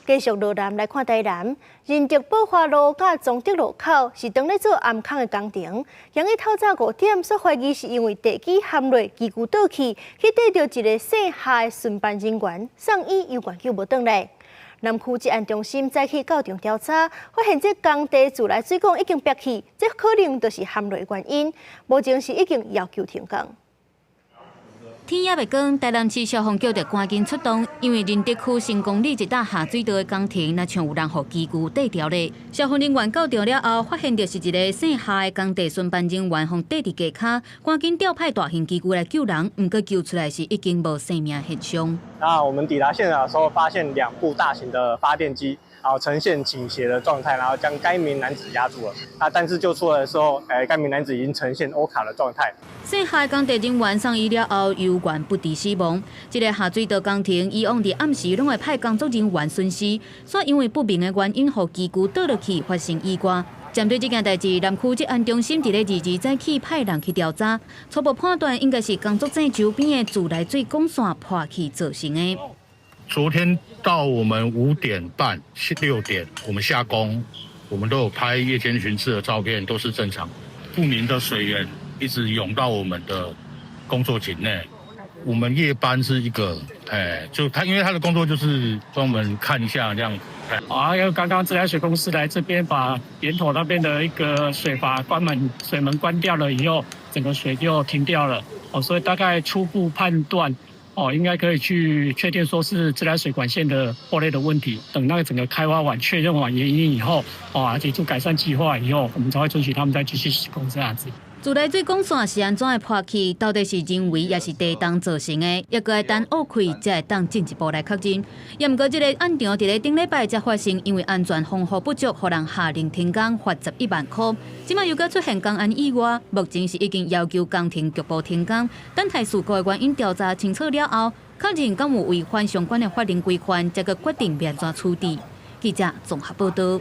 继续落南来看台南，仁德宝华路甲崇德路口是当咧做暗空的工程，因日透早5点，所怀疑是因为地基陷落，基固倒去，去逮到一个姓夏的巡办人员，送医由管救无转来。南区治安中心早起到场调查，发现这工地自来水管已经憋气，这可能就是陷落的原因。目前是已经要求停工。天也未光，台南市消防局就赶紧出动，因为仁德区新公里一搭下水道的工程，那像有人互基固底掉咧。消防人员到场了后，发现就是一个姓夏的工地巡办人员，互底伫地骹，赶紧调派大型机具来救人，不过救出来是已经无生命现象。那我们抵达现场的时候，发现2部大型的发电机，然后呈现倾斜的状态，然后将该名男子压住了。但是救出来的时候，该名男子已经呈现欧卡的状态。姓夏工地人员送医了后，由原不治死亡。这个下水道工程以往伫暗时拢会派工作人员巡视，所以因为不明的原因，互基固倒落去发生意外。针对这件代志，南区治安中心伫咧22早起派人去调查，初步判断应该是工作站周边的自来水管线破去造成的。昨天到我们5点半、6点，我们下工，我们都有拍夜间巡视的照片，都是正常。不明的水源一直涌到我们的工作井内。我们夜班是一个，就他，因为他的工作就是帮我们看一下这样。因为刚刚自来水公司来这边把源头那边的一个水阀水门关掉了以后，整个水就停掉了。所以大概初步判断，应该可以去确定说是自来水管线的破裂的问题。等那个整个开发完、确认完原因以后，提出改善计划以后，我们才会准许他们再继续施工这样子。自来水管线是安怎会破去？到底是人为也是地动造成的？也搁要等挖开才会当进一步来确认。也毋过，这个案场伫咧顶礼拜才发生，因为安全防护不足，互人下令停工，罚11万块。即摆又搁出现公安意外，目前是已经要求工程局部停工，等待事故的原因调查清楚了后，确认敢有违反相关的法令规范，才搁决定要安怎处理。记者综合报道。